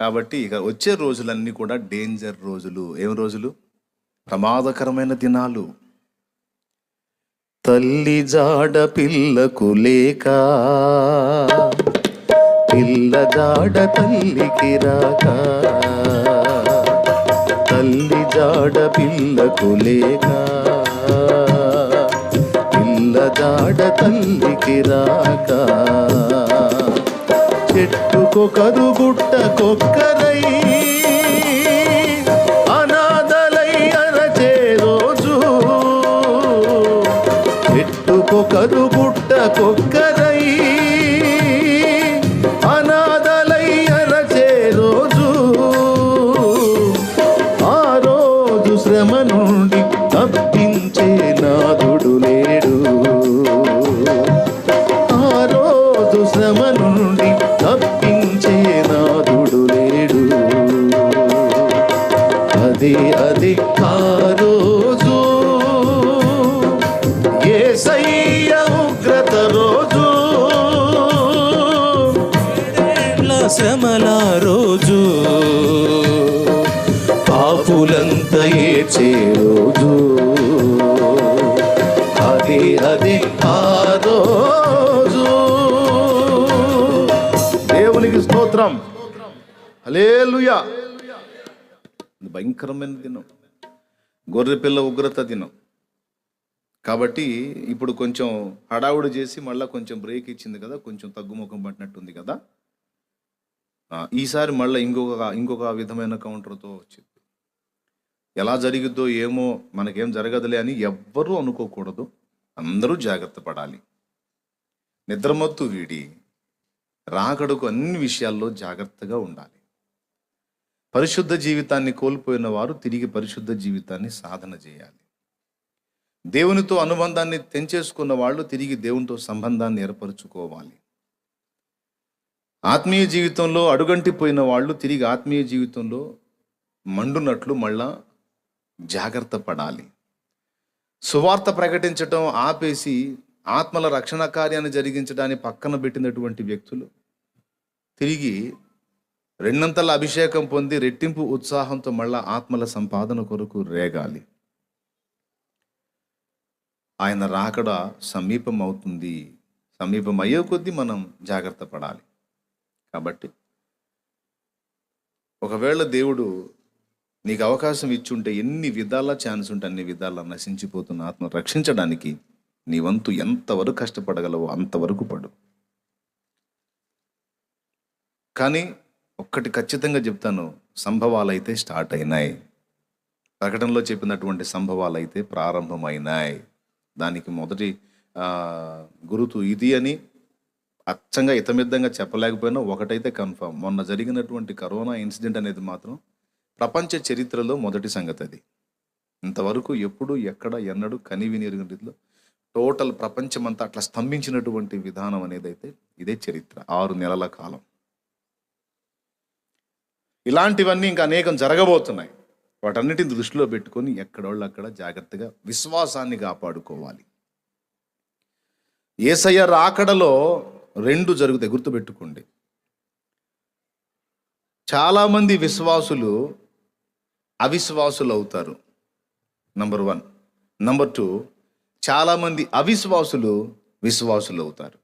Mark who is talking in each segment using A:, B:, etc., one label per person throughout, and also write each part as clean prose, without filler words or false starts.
A: కాబట్టి ఇక వచ్చే రోజులన్నీ కూడా డేంజర్ రోజులు. ఏం రోజులు? ప్రమాదకరమైన దినాలు. తల్లి జాడ పిల్లకు లేక, పిల్ల జాడ తల్లికి రాక. తల్లి జాడ పిల్లకు లేక, పిల్ల జాడ తల్లికి రాక. చెట్టుకొకరు గుట్టకొక్కరై అనాథలై అరచే రోజు. చెట్టుకొకరు గుట్టకొక్కరై అనాథలై అరచే రోజు. ఆ రోజు శ్రమ నుండి తప్పించే నాథుడు లేడు. ఆ రోజు శ్రమ నుండి తప్పించే నాథుడు లేడు. అది ఆ రోజు యేసయ్య ఉగ్రత రోజు. శ్రమల రోజు, పాపులంతా ఏడ్చే రోజు. అది ఆ రోజు. దేవునికి స్తోత్రం. హల్లెలూయా. భయంకరమైన దినం, గొర్రెపిల్ల ఉగ్రత దినం. కాబట్టి ఇప్పుడు కొంచెం హడావుడి చేసి మళ్ళీ కొంచెం బ్రేక్ ఇచ్చింది కదా, కొంచెం తగ్గుముఖం పట్టినట్టుంది కదా. ఈసారి మళ్ళీ ఇంకొక విధమైన కౌంటర్తో వచ్చింది. ఎలా జరిగిద్దో ఏమో, మనకేం జరగదులే అని ఎవ్వరూ అనుకోకూడదు. అందరూ జాగ్రత్త పడాలి. నిద్రమత్తు వీడి రాకడకు అన్ని విషయాల్లో జాగ్రత్తగా ఉండాలి. పరిశుద్ధ జీవితాన్ని కోల్పోయిన వారు తిరిగి పరిశుద్ధ జీవితాన్ని సాధన చేయాలి. దేవునితో అనుబంధాన్ని తెంచేసుకున్న వాళ్ళు తిరిగి దేవునితో సంబంధాన్ని ఏర్పరచుకోవాలి. ఆత్మీయ జీవితంలో అడుగంటిపోయిన వాళ్ళు తిరిగి ఆత్మీయ జీవితంలో మండునట్లు మళ్ళా జాగ్రత్త పడాలి. సువార్త ప్రకటించటం ఆపేసి ఆత్మల రక్షణ కార్యాన్ని జరిగించడాన్ని పక్కన పెట్టినటువంటి వ్యక్తులు తిరిగి రెండంతల అభిషేకం పొంది రెట్టింపు ఉత్సాహంతో మళ్ళా ఆత్మల సంపాదన కొరకు రేగాలి. ఆయన రాకడ సమీపం అవుతుంది. సమీపం అయ్యే కొద్దీ మనం జాగ్రత్త పడాలి. కాబట్టి ఒకవేళ దేవుడు నీకు అవకాశం ఇచ్చుంటే ఎన్ని విధాల ఛాన్స్ ఉంటే అన్ని విధాలా నశించిపోతున్న ఆత్మ రక్షించడానికి నీ వంతు ఎంతవరకు కష్టపడగలవో అంతవరకు పడు. కానీ ఒక్కటి ఖచ్చితంగా చెప్తాను, సంభవాలు అయితే స్టార్ట్ అయినాయి. ప్రకటనలో చెప్పినటువంటి సంభవాలు అయితే ప్రారంభమైనాయి. దానికి మొదటి గురుతు ఇది అని అచ్చంగా ఇతమిద్దంగా చెప్పలేకపోయినా ఒకటైతే కన్ఫర్మ్, మొన్న జరిగినటువంటి కరోనా ఇన్సిడెంట్ అనేది మాత్రం ప్రపంచ చరిత్రలో మొదటి సంగతి. అది ఇంతవరకు ఎప్పుడు ఎక్కడ ఎన్నడూ కనివిని ఎరిగిన రీతిలో టోటల్ ప్రపంచమంతా అట్లా స్తంభించినటువంటి విధానం అనేది అయితే ఇదే చరిత్ర. 6 నెలల కాలం. ఇలాంటివన్నీ ఇంకా అనేకం జరగబోతున్నాయి. వాటన్నిటిని దృష్టిలో పెట్టుకొని ఎక్కడోళ్ళు అక్కడ జాగ్రత్తగా విశ్వాసాన్ని కాపాడుకోవాలి. యేసయ్య రాకడలో 2 జరుగుతాయి, గుర్తుపెట్టుకోండి. చాలామంది విశ్వాసులు అవిశ్వాసులు అవుతారు, నంబర్ 1. నంబర్ 2, చాలామంది అవిశ్వాసులు విశ్వాసులు అవుతారు.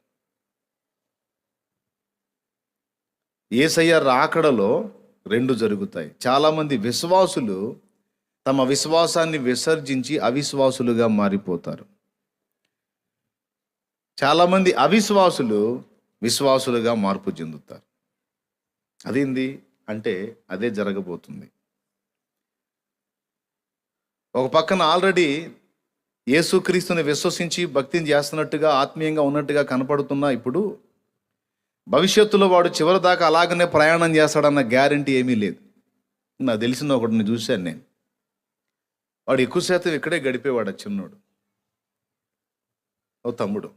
A: యేసయ్య రాకడలో 2 జరుగుతాయి. చాలామంది విశ్వాసులు తమ విశ్వాసాన్ని విసర్జించి అవిశ్వాసులుగా మారిపోతారు. చాలామంది అవిశ్వాసులు విశ్వాసులుగా మార్పు చెందుతారు. అదేంది అంటే అదే జరగబోతుంది. ఒక పక్కన ఆల్రెడీ యేసుక్రీస్తుని విశ్వసించి భక్తిని చేస్తున్నట్టుగా ఆత్మీయంగా ఉన్నట్టుగా కనపడుతున్నా, ఇప్పుడు భవిష్యత్తులో వాడు చివరి దాకా అలాగనే ప్రయాణం చేస్తాడన్న గ్యారంటీ ఏమీ లేదు. నాకు తెలిసిన ఒకటిని చూశాను నేను. వాడు ఎక్కువ శాతం ఇక్కడే గడిపేవాడు, చిన్నోడు, ఓ తమ్ముడు.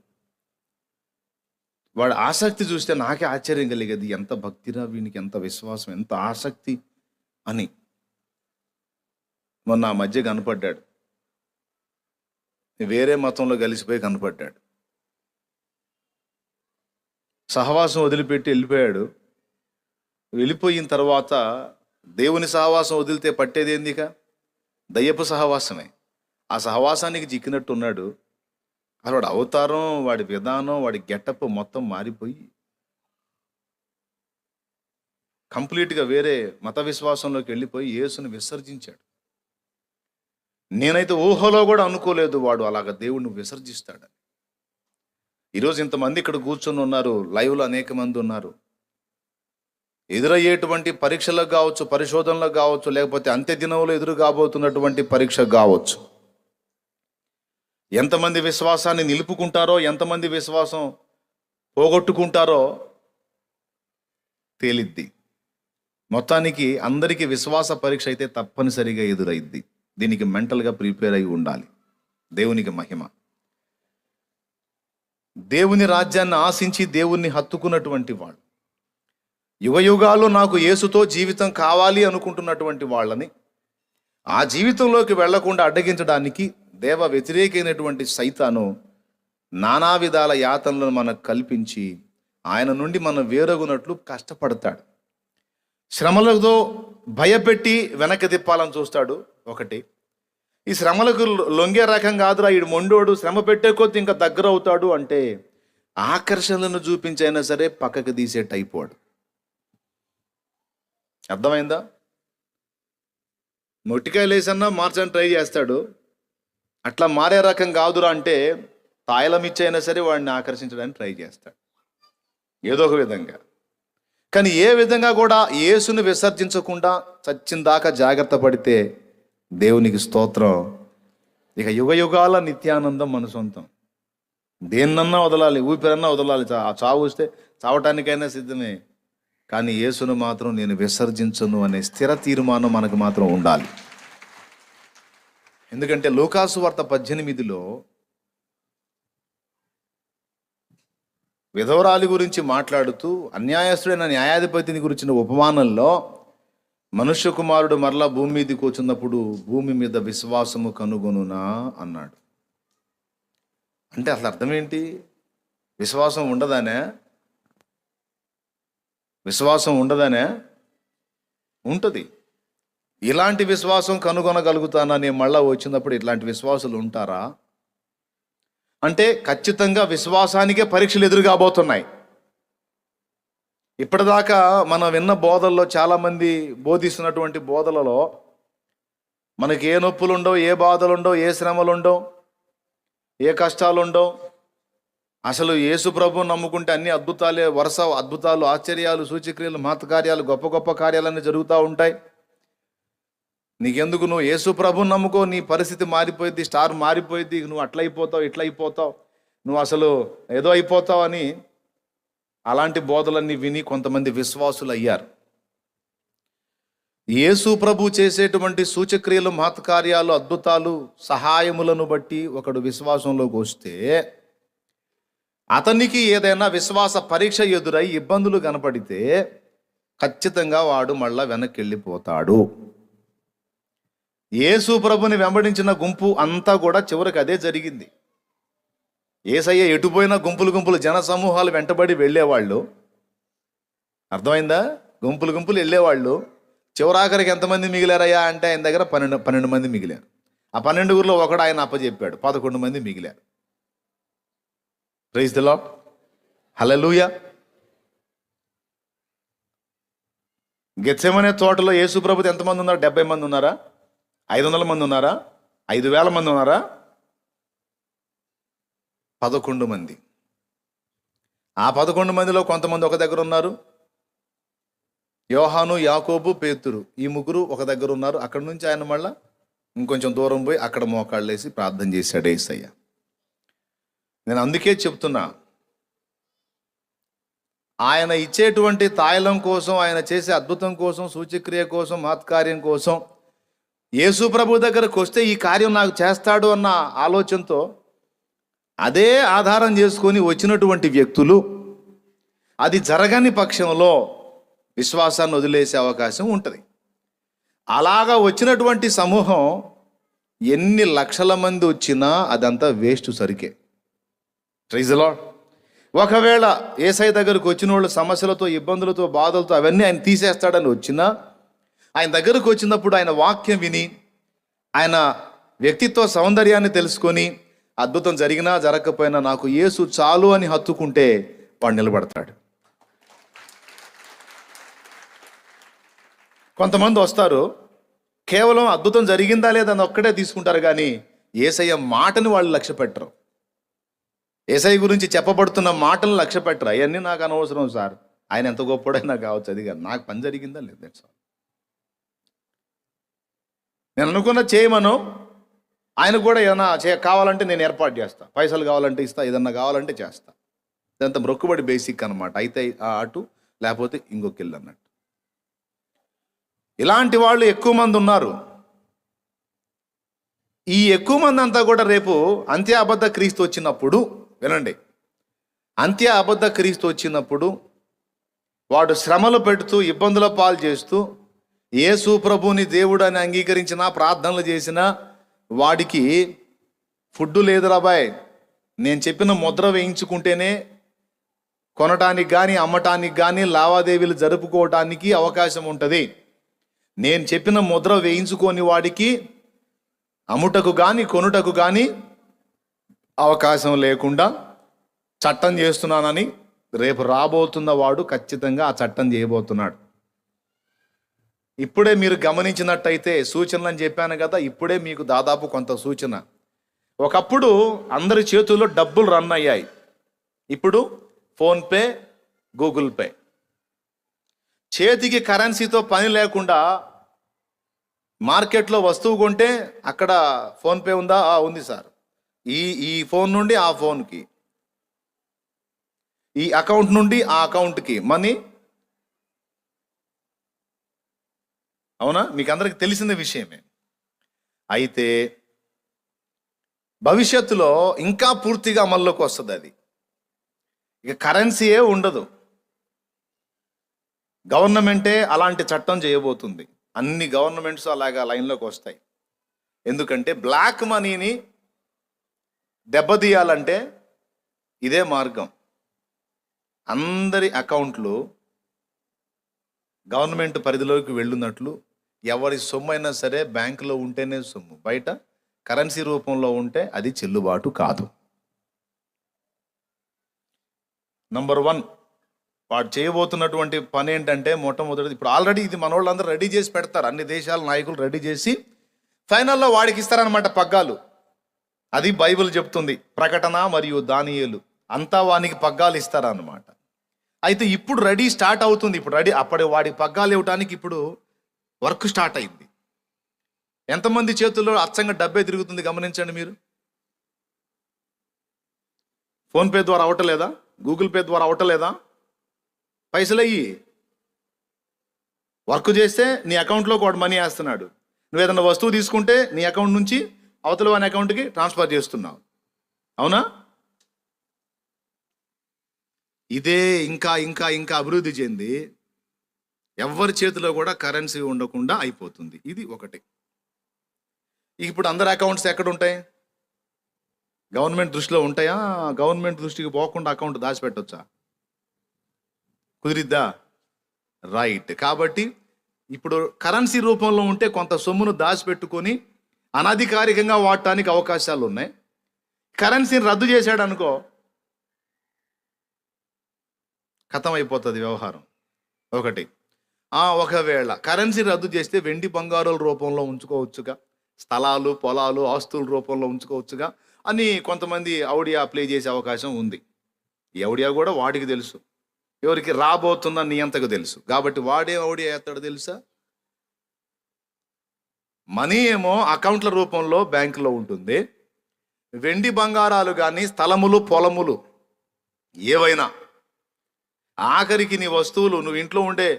A: వాడు ఆసక్తి చూస్తే నాకే ఆశ్చర్యం కలిగేది. ఎంత భక్తిరా వీనికి, ఎంత విశ్వాసం, ఎంత ఆసక్తి అని. మొన్న ఆ మధ్య కనపడ్డాడు, వేరే మతంలో కలిసిపోయి కనపడ్డాడు. సహవాసం వదిలిపెట్టి వెళ్ళిపోయాడు. వెళ్ళిపోయిన తర్వాత దేవుని సహవాసం వదిలితే పట్టేది ఏందిక? దయ్యపు సహవాసమే. ఆ సహవాసానికి చిక్కినట్టు ఉన్నాడు. అసలు వాడి అవతారం, వాడి విధానం, వాడి గెటప్ మొత్తం మారిపోయి కంప్లీట్గా వేరే మత విశ్వాసంలోకి వెళ్ళిపోయి యేసుని విసర్జించాడు. నేనైతే ఊహలో కూడా అనుకోలేదు వాడు అలాగ దేవుణ్ణి విసర్జిస్తాడని. ఈరోజు ఇంతమంది ఇక్కడ కూర్చొని ఉన్నారు, లైవ్లో అనేక మంది ఉన్నారు. ఎదురయ్యేటువంటి పరీక్షలకు కావచ్చు, పరిశోధనలకు కావచ్చు, లేకపోతే అంత్య దినంలో ఎదురు కాబోతున్నటువంటి పరీక్ష కావచ్చు, ఎంతమంది విశ్వాసాన్ని నిలుపుకుంటారో, ఎంతమంది విశ్వాసం పోగొట్టుకుంటారో తేలిద్ది. మొత్తానికి అందరికీ విశ్వాస పరీక్ష అయితే తప్పనిసరిగా ఎదురైద్ది. దీనికి మెంటల్గా ప్రిపేర్ అయి ఉండాలి. దేవునికి మహిమ. దేవుని రాజ్యాన్ని ఆశించి దేవుణ్ణి హత్తుకున్నటువంటి వాళ్ళు, యుగయుగాలు నాకు యేసుతో జీవితం కావాలి అనుకుంటున్నటువంటి వాళ్ళని ఆ జీవితంలోకి వెళ్లకుండా అడ్డగించడానికి దేవ వ్యతిరేకమైనటువంటి సైతాను నానా విధాల యాతనలను మనకు కల్పించి ఆయన నుండి మనం వేరొగునట్లు కష్టపడతాడు. శ్రమలతో భయపెట్టి వెనక్కి తిప్పాలని చూస్తాడు. ఒకటి, ఈ శ్రమలకు లొంగే రకం కాదురా ఈడు మొండోడు, శ్రమ పెట్టే కొద్ది ఇంకా దగ్గర అవుతాడు అంటే ఆకర్షణలను చూపించైనా సరే పక్కకు తీసే టైప్ వాడు. అర్థమైందా? మొట్టికాయలు వేసన్నా మార్చని ట్రై చేస్తాడు. అట్లా మారే రకం కాదురా అంటే తాయిలం ఇచ్చైనా సరే వాడిని ఆకర్షించడానికి ట్రై చేస్తాడు ఏదో ఒక విధంగా. కానీ ఏ విధంగా కూడా యేసుని విసర్జించకుండా చచ్చిందాకా జాగ్రత్త పడితే దేవునికి స్తోత్రం. ఇక యుగయుగాల నిత్యానందం మన సొంతం. దేన్నన్నా వదలాలి, ఊపిరన్నా వదలాలి, ఆ చావు వస్తే చావటానికైనా సిద్ధమే. కానీ యేసును మాత్రం నేను విసర్జించను అనే స్థిర తీర్మానం మనకు మాత్రం ఉండాలి. ఎందుకంటే లూకాసు వార్త 18లో విధవరాలి గురించి మాట్లాడుతూ అన్యాయస్తుడైన న్యాయాధిపతిని గురించిన ఉపమానంలో మనుష్య కుమారుడు మరలా భూమి మీదకి వచ్చినప్పుడు భూమి మీద విశ్వాసము కనుగొనునా అన్నాడు. అంటే అసలు అర్థం ఏంటి? విశ్వాసం ఉండదానే? విశ్వాసం ఉండదానే? ఉంటుంది. ఇలాంటి విశ్వాసం కనుగొనగలుగుతానని మళ్ళా వచ్చినప్పుడు ఇట్లాంటి విశ్వాసులు ఉంటారా అంటే ఖచ్చితంగా విశ్వాసానికే పరీక్షలు ఎదురుగాబోతున్నాయి. ఇప్పటిదాకా మనం విన్న బోధల్లో చాలామంది బోధిస్తున్నటువంటి బోధలలో మనకి ఏ నొప్పులు ఉండవు, ఏ బాధలు ఉండవు, ఏ శ్రమలు ఉండవు, ఏ కష్టాలు ఉండవు. అసలు యేసు ప్రభువుని నమ్ముకుంటే అన్ని అద్భుతాలే, వరుస అద్భుతాలు, ఆశ్చర్యాలు, సూచక్రియలు, మహత్కార్యాలు, గొప్ప గొప్ప కార్యాలన్నీ జరుగుతూ ఉంటాయి. నీకెందుకు? నువ్వు యేసు ప్రభువుని నమ్ముకో, నీ పరిస్థితి మారిపోయింది, స్టార్ మారిపోయింది, నువ్వు అట్లయిపోతావు, ఇట్లయిపోతావు, నువ్వు అసలు ఏదో అయిపోతావు అని అలాంటి బోధలన్నీ విని కొంతమంది విశ్వాసులు అయ్యారు. యేసు ప్రభు చేసేటువంటి సూచక్రియలు, మహత్కార్యాలు, అద్భుతాలు, సహాయములను బట్టి ఒకడు విశ్వాసంలోకి వస్తే అతనికి ఏదైనా విశ్వాస పరీక్ష ఎదురై ఇబ్బందులు కనపడితే ఖచ్చితంగా వాడు మళ్ళా వెనక్కి వెళ్ళిపోతాడు. యేసు ప్రభుని వెంబడించిన గుంపు అంతా కూడా చివరికి అదే జరిగింది. యేసయ్య ఎటుపోయినా గుంపులు గుంపులు జన సమూహాలు వెంటబడి వెళ్ళేవాళ్ళు. అర్థమైందా? గుంపులు గుంపులు వెళ్ళేవాళ్ళు. చివరాఖరికి ఎంతమంది మిగిలారయ్యా అంటే ఆయన దగ్గర 12 మంది మిగిలారు. ఆ 12 ఒకడు ఆయన అప్పచెప్పాడు, 11 మంది మిగిలారు. ప్రైజ్ ది లార్డ్, హల్లెలూయా. గెత్సెమనే తోటలో యేసు ప్రభుతో ఎంతమంది ఉన్నారు? 70 మంది ఉన్నారా? 500 మంది ఉన్నారా? 5000 మంది ఉన్నారా? 11 మంది. ఆ 11 మందిలో కొంతమంది ఒక దగ్గర ఉన్నారు. యోహాను, యాకోబు, పేతురు, ఈ ముగ్గురు ఒక దగ్గర ఉన్నారు. అక్కడి నుంచి ఆయన మళ్ళా ఇంకొంచెం దూరం పోయి అక్కడ మోకాళ్ళేసి ప్రార్థన చేశాడు యేసయ్య. నేను అందుకే చెప్తున్నా, ఆయన ఇచ్చేటువంటి తాయిలం కోసం, ఆయన చేసే అద్భుతం కోసం, సూచక్రియ కోసం, మహత్కార్యం కోసం యేసు ప్రభు దగ్గరకు వస్తే ఈ కార్యం నాకు చేస్తాడు అన్న ఆలోచనతో అదే ఆధారం చేసుకొని వచ్చినటువంటి వ్యక్తులు అది జరగని పక్షంలో విశ్వాసాన్ని వదిలేసే అవకాశం ఉంటుంది. అలాగా వచ్చినటువంటి సమూహం ఎన్ని లక్షల మంది వచ్చినా అదంతా వేస్ట్ సరికే. Praise the lord. ఒకవేళ యేసయ్య దగ్గరకు వచ్చిన వాళ్ళు సమస్యలతో, ఇబ్బందులతో, బాధలతో అవన్నీ ఆయన తీసేస్తాడని వచ్చినా, ఆయన దగ్గరకు వచ్చినప్పుడు ఆయన వాక్యం విని, ఆయన వ్యక్తిత్వ సౌందర్యాన్ని తెలుసుకొని, అద్భుతం జరిగినా జరగకపోయినా నాకు యేసు చాలు అని హత్తుకుంటే వాడు నిలబడతాడు. కొంతమంది వస్తారు, కేవలం అద్భుతం జరిగిందా లేదా అని ఒక్కటే తీసుకుంటారు, కానీ యేసయ్య మాటని వాళ్ళు లక్ష్య పెట్టరు. యేసయ్య గురించి చెప్పబడుతున్న మాటలు లక్ష్య పెట్టరు. అవన్నీ నాకు అనవసరం సార్, ఆయన ఎంత గొప్పడైనా కావచ్చు, అది కాదు, నాకు పని జరిగిందా లేదా సార్. నేను అనుకున్న చేయమను, ఆయన కూడా ఏదైనా కావాలంటే నేను ఏర్పాటు చేస్తా, పైసలు కావాలంటే ఇస్తా, ఏదన్నా కావాలంటే చేస్తా. ఇదంతా మొక్కుబడి బేసిక్ అనమాట. అయితే అటు లేకపోతే ఇంకొక ఇల్లు అన్నట్టు. ఇలాంటి వాళ్ళు ఎక్కువ మంది ఉన్నారు. ఈ ఎక్కువ మంది అంతా కూడా రేపు అంత్య అబద్ధ క్రీస్తు వచ్చినప్పుడు, వినండి, అంత్య అబద్ధ క్రీస్తు వచ్చినప్పుడు వాడు శ్రమలు పెడుతూ, ఇబ్బందుల పాలు చేస్తూ, యేసు ప్రభుని దేవుడు అని అంగీకరించినా, ప్రార్థనలు చేసినా వాడికి ఫుడ్ లేదురా బాయ్, నేను చెప్పిన ముద్ర వేయించుకుంటేనే కొనటానికి కానీ అమ్మటానికి కానీ లావాదేవీలు జరుపుకోవటానికి అవకాశం ఉంటుంది. నేను చెప్పిన ముద్ర వేయించుకొని వాడికి అమ్ముటకు కానీ కొనుటకు కానీ అవకాశం లేకుండా చట్టం చేస్తున్నానని రేపు రాబోతున్న వాడు ఖచ్చితంగా ఆ చట్టం చేయబోతున్నాడు. ఇప్పుడే మీరు గమనించినట్టయితే సూచనలు అని చెప్పాను కదా, ఇప్పుడే మీకు దాదాపు కొంత సూచన. ఒకప్పుడు అందరి చేతుల్లో డబ్బులు రన్ అయ్యాయి, ఇప్పుడు ఫోన్పే, గూగుల్ పే. చేతికి కరెన్సీతో పని లేకుండా మార్కెట్లో వస్తువు కొంటే అక్కడ ఫోన్పే ఉందా? ఉంది సార్. ఈ ఫోన్ నుండి ఆ ఫోన్కి, ఈ అకౌంట్ నుండి ఆ అకౌంట్కి మనీ. అవునా? మీకు అందరికి తెలిసిన విషయమే. అయితే భవిష్యత్తులో ఇంకా పూర్తిగా అమల్లోకి వస్తుంది అది. ఇక కరెన్సీయే ఉండదు. గవర్నమెంటే అలాంటి చట్టం చేయబోతుంది. అన్ని గవర్నమెంట్స్ అలాగా లైన్లోకి వస్తాయి. ఎందుకంటే బ్లాక్ మనీని దెబ్బతీయాలంటే ఇదే మార్గం. అందరి అకౌంట్లు గవర్నమెంట్ పరిధిలోకి వెళ్ళినట్లు, ఎవరి సొమ్ము అయినా సరే బ్యాంకులో ఉంటేనే సొమ్ము, బయట కరెన్సీ రూపంలో ఉంటే అది చెల్లుబాటు కాదు. నంబర్ 1 వాడు చేయబోతున్నటువంటి పని ఏంటంటే, మొట్టమొదటిది, ఇప్పుడు ఆల్రెడీ ఇది మన వాళ్ళందరూ రెడీ చేసి పెడతారు, అన్ని దేశాల నాయకులు రెడీ చేసి ఫైనల్లో వాడికి ఇస్తారనమాట పగ్గాలు. అది బైబిల్ చెప్తుంది. ప్రకటన మరియు దానియేలు అంతా వానికి పగ్గాలు ఇస్తారన్నమాట. అయితే ఇప్పుడు రెడీ స్టార్ట్ అవుతుంది. ఇప్పుడు రెడీ, అప్పటి వాడి పగ్గాలు ఇవ్వటానికి ఇప్పుడు వర్క్ స్టార్ట్ అయింది. ఎంతమంది చేతుల్లో అచ్చంగా డబ్బే తిరుగుతుంది గమనించండి మీరు. ఫోన్పే ద్వారా అవటలేదా? గూగుల్ పే ద్వారా అవటలేదా? పైసలు అయ్యి వర్క్ చేస్తే నీ అకౌంట్లోకి వాడు మనీ వేస్తున్నాడు. నువ్వు ఏదైనా వస్తువు తీసుకుంటే నీ అకౌంట్ నుంచి అవతల వాని అకౌంట్కి ట్రాన్స్ఫర్ చేస్తున్నావు. అవునా? ఇదే ఇంకా ఇంకా ఇంకా అభివృద్ధి చెంది ఎవరి చేతిలో కూడా కరెన్సీ ఉండకుండా అయిపోతుంది. ఇది ఒకటి. ఇప్పుడు అందరి అకౌంట్స్ ఎక్కడ ఉంటాయి? గవర్నమెంట్ దృష్టిలో ఉంటాయా? గవర్నమెంట్ దృష్టికి పోకుండా అకౌంట్ దాచిపెట్టొచ్చా? కుదిరిద్దా? రైట్. కాబట్టి ఇప్పుడు కరెన్సీ రూపంలో ఉంటే కొంత సొమ్మును దాచిపెట్టుకొని అనధికారికంగా వాడటానికి అవకాశాలు ఉన్నాయి. కరెన్సీని రద్దు చేశాడు అనుకో, ఖతం అయిపోతుంది వ్యవహారం. ఒకటి. ఒకవేళ కరెన్సీ రద్దు చేస్తే వెండి బంగారుల రూపంలో ఉంచుకోవచ్చుగా, స్థలాలు పొలాలు ఆస్తుల రూపంలో ఉంచుకోవచ్చుగా అని కొంతమంది ఔడియా ప్లే చేసే అవకాశం ఉంది. ఈ ఔడియా కూడా వాడికి తెలుసు, ఎవరికి రాబోతుందని నియంతకు తెలుసు. కాబట్టి వాడే ఔడియా ఎత్తాడు తెలుసా? మనీ ఏమో అకౌంట్ల రూపంలో బ్యాంకులో ఉంటుంది. వెండి బంగారాలు కానీ స్థలములు పొలములు ఏవైనా, ఆఖరికి నీ వస్తువులు, నువ్వు ఇంట్లో ఉండే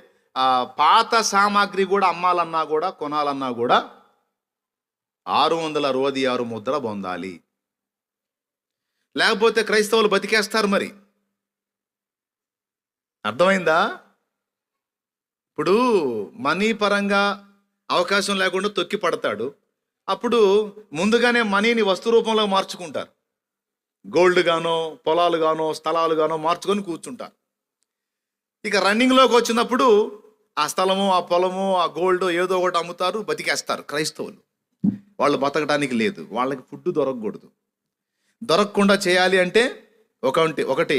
A: పాత సామాగ్రి కూడా అమ్మాలన్నా కూడా కొనాలన్నా కూడా 666 ముద్ర పొందాలి. లేకపోతే క్రైస్తవులు బతికేస్తారు. మరి అర్థమైందా? ఇప్పుడు మనీ పరంగా అవకాశం లేకుండా తొక్కి పడతాడు. అప్పుడు ముందుగానే మనీని వస్తు రూపంలో మార్చుకుంటారు. గోల్డ్ గానో పొలాలు గానో స్థలాలు గానో మార్చుకొని కూర్చుంటారు. ఇక రన్నింగ్లోకి వచ్చినప్పుడు ఆ స్థలము, ఆ పొలము, ఆ గోల్డ్ ఏదో ఒకటి అమ్ముతారు, బతికేస్తారు. క్రైస్తవులు వాళ్ళు బతకడానికి లేదు, వాళ్ళకి ఫుడ్ దొరకకూడదు. దొరకకుండా చేయాలి అంటే ఒకటి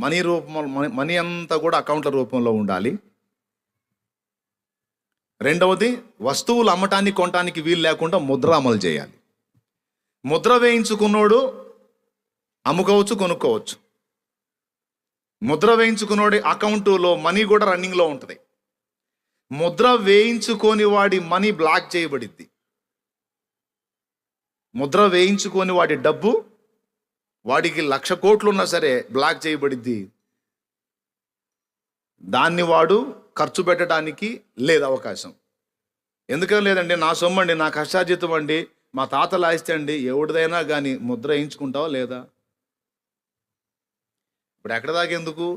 A: మనీ రూపంలో, మనీ అంతా కూడా అకౌంట్ల రూపంలో ఉండాలి. రెండవది, వస్తువులు అమ్మటానికి కొనటానికి వీలు లేకుండా ముద్ర అమలు చేయాలి. ముద్ర వేయించుకున్నోడు అమ్ముకోవచ్చు, కొనుక్కోవచ్చు. ముద్ర వేయించుకున్నోడి అకౌంటులో మనీ కూడా రన్నింగ్లో ఉంటుంది. ముద్ర వేయించుకొని వాడి మనీ బ్లాక్ చేయబడిద్ది. ముద్ర వేయించుకొని వాడి డబ్బు, వాడికి 1,00,000 కోట్లు ఉన్నా సరే బ్లాక్ చేయబడిద్ది. దాన్ని వాడు ఖర్చు పెట్టడానికి లేదు అవకాశం. ఎందుకని లేదండి, నా సొమ్ము అండి, నా కష్టార్జితం అండి, మా తాతలు ఆస్తి అండి, ఎవరిదైనా కానీ ముద్ర వేయించుకుంటావా లేదా? ఇప్పుడు ఎక్కడ దాకా ఎందుకు?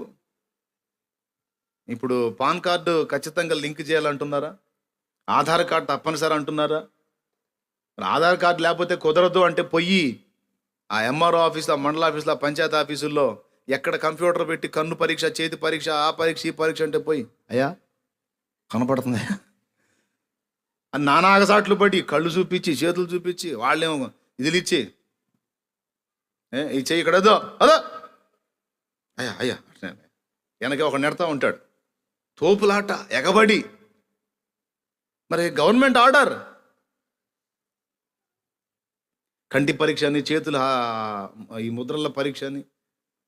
A: ఇప్పుడు పాన్ కార్డు ఖచ్చితంగా లింక్ చేయాలంటున్నారా? ఆధార్ కార్డు తప్పనిసరి అంటున్నారా? ఆధార్ కార్డు లేకపోతే కుదరదు అంటే పొయ్యి ఆ ఎంఆర్ఓ ఆఫీస్లో, మండల ఆఫీస్లో, పంచాయతీ ఆఫీసుల్లో ఎక్కడ కంప్యూటర్ పెట్టి కన్ను పరీక్ష, చేతి పరీక్ష, ఆ పరీక్ష, ఈ పరీక్ష అంటే పోయి అయ్యా కనపడుతుంది అని నానాగసాట్లు పడి కళ్ళు చూపించి, చేతులు చూపించి, వాళ్ళేమో ఇదిలు ఇచ్చి ఇచ్చే ఇక్కడ అదో అదో అయ్యా అయ్యా వెనక ఒక నెడతా ఉంటాడు. తోపులాట, ఎగబడి. మరి గవర్నమెంట్ ఆర్డర్, కంటి పరీక్ష అని, చేతుల ఈ ముద్రల పరీక్ష అని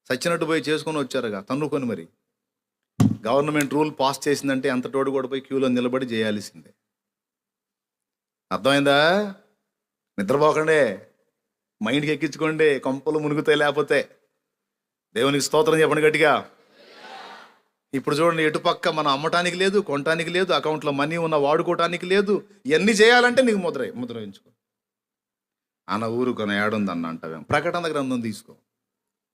A: సచ్చినట్టు పోయి చేసుకొని వచ్చారుగా తన్నుకొని. మరి గవర్నమెంట్ రూల్ పాస్ చేసిందంటే ఎంత తోడు కూడా పోయి క్యూలో నిలబడి చేయాల్సిందే. అర్థమైందా? నిద్రపోకండి, మైండ్కి ఎక్కించుకోండి, కొంపలు మునుగుతాయి. లేకపోతే దేవునికి స్తోత్రం చెప్పండి గట్టిగా. ఇప్పుడు చూడండి, ఎటుపక్క మనం అమ్మటానికి లేదు, కొనటానికి లేదు, అకౌంట్లో మనీ ఉన్న వాడుకోవటానికి లేదు. ఇవన్నీ చేయాలంటే నీకు ముద్ర వేయించుకో. అన్న ఊరుకొన ఏడుందన్న అంటావేం? ప్రకటన గ్రంథం తీసుకో.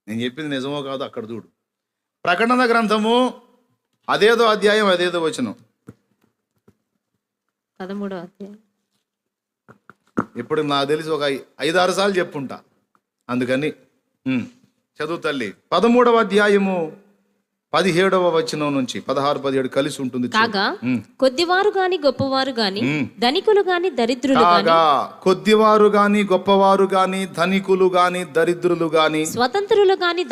A: నేను చెప్పింది నిజమో కాదో అక్కడ చూడు. ప్రకటన గ్రంథము అదేదో అధ్యాయం, అదేదో వచనం,
B: 13వ అధ్యాయం.
A: ఇప్పుడు నాకు తెలిసి ఒక 5-6 సార్లు చెప్పుంటా, అందుకని చదువు తల్లి. 13వ అధ్యాయము 17వ వచనం నుంచి 16-17 కలిసి ఉంటుంది.
B: కాగా కొద్దివారు గాని గొప్పవారు గాని, ధనికులు గాని దరిద్రులు గాని,
A: కొద్దివారు గాని గొప్పవారు గాని, ధనికులు గాని దరిద్రులు గాని,
B: స్వతంత్రులు గాని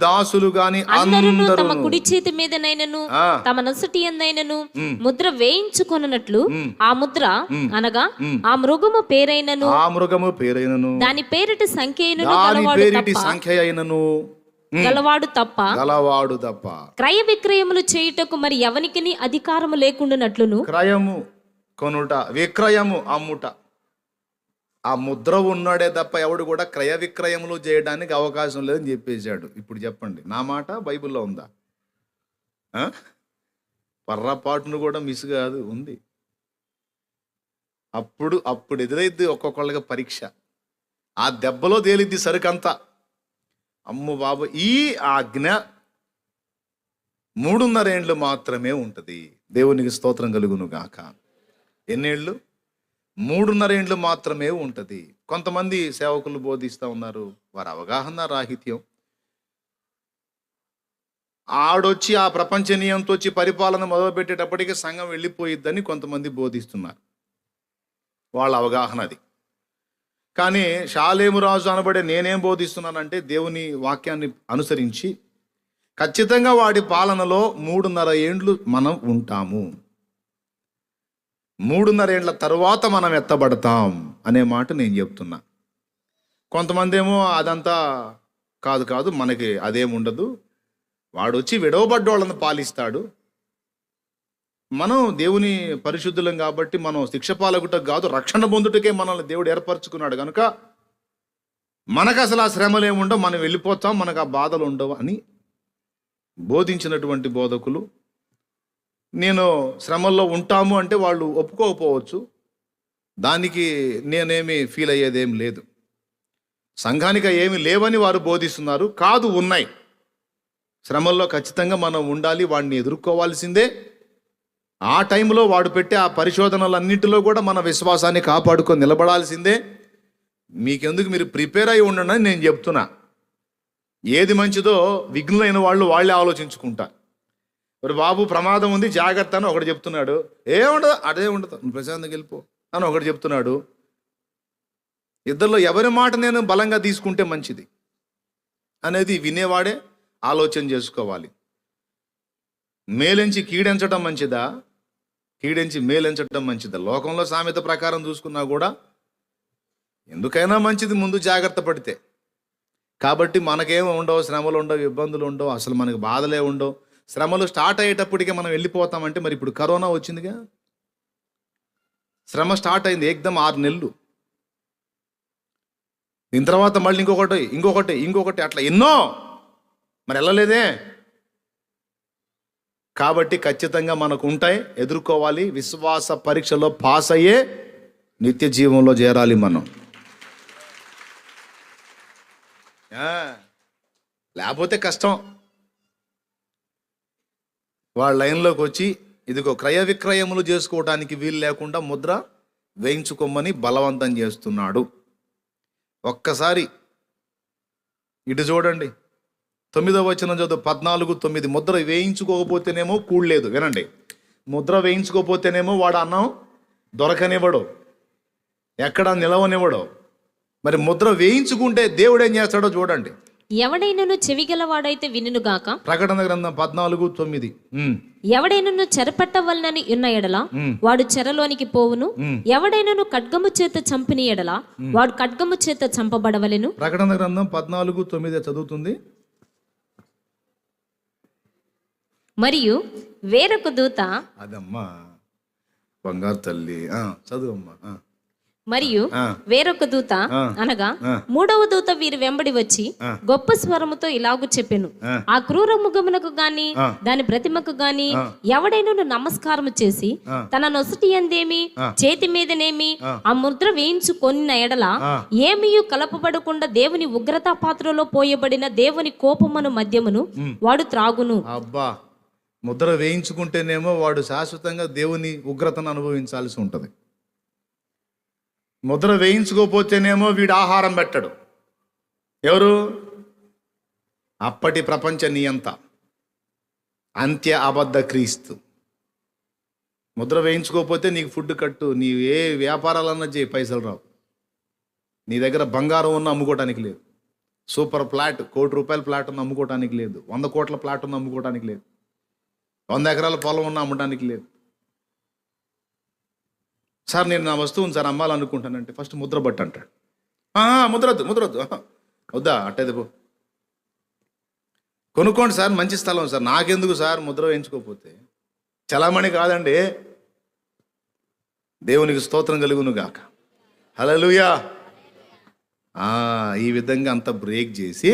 B: దాసులు గాని అందరూ తమ కుడి చేతి మీదనైనను తమ నొసటి యందైనను ముద్ర వేయించుకొనున్నట్లు ఆ ముద్ర అనగా ఆ మృగము పేరైనను దాని పేరిటి సంఖ్య అయినను గలవాడు తప్ప క్రయ విక్రయములు చేయుటకు మరి ఎవనికి అధికారము లేకుండానట్లును.
A: క్రయము కొనుట, విక్రయము అమ్ముట, ఆ ముద్ర ఉన్నాడే తప్ప ఎవడు కూడా క్రయ విక్రయములు చేయడానికి అవకాశం లేదని చెప్పేశాడు. ఇప్పుడు చెప్పండి, నా మాట బైబిల్లో ఉందా? పర్రపాటును కూడా మిస్ కాదు, ఉంది. అప్పుడు ఎదురైద్ది ఒక్కొక్కళ్ళకి పరీక్ష. ఆ దెబ్బలో తేలిద్ది సరుకంతా. అమ్ము బాబు, ఈ ఆజ్ఞ 3.5 ఏండ్లు మాత్రమే ఉంటుంది. దేవునికి స్తోత్రం కలుగును గాక. ఎన్నేళ్ళు? 3.5 ఏండ్లు మాత్రమే ఉంటుంది. కొంతమంది సేవకులు బోధిస్తూ ఉన్నారు, వారి అవగాహన రాహిత్యం. ఆడొచ్చి ఆ ప్రపంచనీయంతో వచ్చి పరిపాలన మొదలుపెట్టేటప్పటికీ సంఘం వెళ్ళిపోయిద్దని కొంతమంది బోధిస్తున్నారు. వాళ్ళ అవగాహన అది. కానీ షాలేము రాజు అనబడే నేనేం బోధిస్తున్నానంటే, దేవుని వాక్యాన్ని అనుసరించి ఖచ్చితంగా వాడి పాలనలో 3.5 ఏండ్లు మనం ఉంటాము. 3.5 ఏండ్ల తర్వాత మనం ఎత్తబడతాం అనే మాట నేను చెప్తున్నా. కొంతమంది ఏమో అదంతా కాదు, మనకి అదేముండదు, వాడు వచ్చి విడవబడ్డోళ్ళని పాలిస్తాడు, మనం దేవుని పరిశుద్ధులం కాబట్టి మనం శిక్ష పాలగుటకు కాదు, రక్షణ పొందుటకే మనల్ని దేవుడు ఏర్పరచుకున్నాడు కనుక మనకు అసలు ఆ శ్రమలు ఏముండవు, మనం వెళ్ళిపోతాం, మనకు ఆ బాధలు ఉండవు అని బోధించినటువంటి బోధకులు. నేను శ్రమల్లో ఉంటాము అంటే వాళ్ళు ఒప్పుకోకపోవచ్చు, దానికి నేనేమి ఫీల్ అయ్యేదేం లేదు. సంఘానికి ఏమి లేవని వారు బోధిస్తున్నారు. కాదు, ఉన్నాయి. శ్రమల్లో ఖచ్చితంగా మనం ఉండాలి, వాడిని ఎదుర్కోవాల్సిందే. ఆ టైంలో వాడు పెట్టే ఆ పరిశోధనలన్నింటిలో కూడా మన విశ్వాసాన్ని కాపాడుకొని నిలబడాల్సిందే. మీకెందుకు, మీరు ప్రిపేర్ అయి ఉండండి అని నేను చెప్తున్నా. ఏది మంచిదో విఘ్నులైన వాళ్ళు వాళ్ళే ఆలోచించుకుంటారు. మరి బాబు ప్రమాదం ఉంది జాగ్రత్త అని ఒకటి చెప్తున్నాడు, ఏముండదు అదే ఉండదు నువ్వు ప్రశాంతంగా వెళ్ళిపో అని ఒకటి చెప్తున్నాడు. ఇద్దరిలో ఎవరి మాట నేను బలంగా తీసుకుంటే మంచిది అనేది వినేవాడే ఆలోచన చేసుకోవాలి. మేలెంచి కీడెంచడం మంచిదా, కీడెంచి మేలెంచడం మంచిదా? లోకంలో సామెత ప్రకారం చూసుకున్నా కూడా ఎందుకైనా మంచిది ముందు జాగ్రత్త పడితే. కాబట్టి మనకేమో ఉండవు, శ్రమలు ఉండవు, ఇబ్బందులు ఉండవు, అసలు మనకు బాధలే ఉండవు. శ్రమలు స్టార్ట్ అయ్యేటప్పటికే మనం వెళ్ళిపోతామంటే మరి ఇప్పుడు కరోనా వచ్చిందిగా, శ్రమ స్టార్ట్ అయింది ఏకదం 6 నెలలు. దీని తర్వాత మళ్ళీ ఇంకొకటి అట్లా ఎన్నో, మరి వెళ్ళలేదే. కాబట్టి ఖచ్చితంగా మనకు ఉంటాయి, ఎదుర్కోవాలి. విశ్వాస పరీక్షలో పాస్ అయ్యే నిత్య జీవంలో చేరాలి మనం. లేకపోతే కష్టం. వాళ్ళ లైన్లోకి వచ్చి ఇదిగో క్రయ విక్రయములు చేసుకోవడానికి వీలు లేకుండా ముద్ర వేయించుకోమని బలవంతం చేస్తున్నాడు. ఒక్కసారి ఇటు చూడండి, 9వ వచనం చదువు, 14:9. ముద్ర వేయించుకోకపోతేనేమో కూడలేదు. వినండి, ముద్ర వేయించుకోకపోతేనేమో వాడు అన్నం దొరకనివ్వడు, ఎక్కడ నిలవనివ్వడు. మరి ముద్ర వేయించుకుంటే దేవుడు ఏం చేస్తాడో చూడండి.
B: ఎవడైనను చెవిగలవాడైతే వినుగాక.
A: ప్రకటన గ్రంథం 14:9.
B: ఎవడైనను చెరపట్టవలనని ఉన్న ఎడల వాడు చెరలోనికి పోవును, ఎవడైనను ఖడ్గము చేత చంపిన ఎడల వాడు ఖడ్గము చేత చంపబడవలెను.
A: ప్రకటన గ్రంథం 14:9 చదువుతుంది.
B: మరియు వేరొక దూత,
A: అదమ్మా బంగారు తల్లి, చదువమ్మా.
B: మరియు వేరొక దూత అనగా 3వ దూత వీరి వెంబడి వచ్చి గొప్ప స్వరముతో ఇలాగు చెప్పెను, ఆ క్రూర మృగమునకు గాని దాని ప్రతిమకు గాని ఎవడైనా నమస్కారము చేసి తన నొసటి యందేమి చేతి మీదనేమి ఆ ముద్ర వేయించుకొనిన ఎడల ఏమీయు కలపబడకుండా దేవుని ఉగ్రతా పాత్రలో పోయబడిన దేవుని కోపమును మద్యమును వాడు త్రాగును.
A: అబ్బా, ముద్ర వేయించుకుంటేనేమో వాడు శాశ్వతంగా దేవుని ఉగ్రతను అనుభవించాల్సి ఉంటుంది. ముద్ర వేయించుకోపోతేనేమో వీడు ఆహారం పెట్టడు. ఎవరు? అప్పటి ప్రపంచ నియంత, అంత్య అబద్ధ క్రీస్తు. ముద్ర వేయించుకోకపోతే నీకు ఫుడ్ కట్టు, నీ ఏ వ్యాపారాలన్నా చేయి, పైసలు రావు. నీ దగ్గర బంగారం ఉన్న అమ్ముకోవటానికి లేదు, సూపర్ ప్లాట్, ₹1 కోటి ప్లాట్ ఉన్న అమ్ముకోవటానికి లేదు, 100 కోట్ల ప్లాట్ ఉన్న అమ్ముకోవటానికి లేదు, 100 ఎకరాల పొలం ఉన్న అమ్మటానికి లేదు. సార్ నేను నా వస్తువుని సార్ అమ్మాలనుకుంటానంటే ఫస్ట్ ముద్ర బట్టు అంటాడు. ముద్రద్దు వద్దా, అట్టేది పో, కొనుక్కోండి సార్, మంచి స్థలం సార్. నాకెందుకు సార్ ముద్ర వేయించుకోకపోతే? చలామణి కాదండి. దేవునికి స్తోత్రం కలుగును గాక. హల్లెలూయా. ఈ విధంగా అంత బ్రేక్ చేసి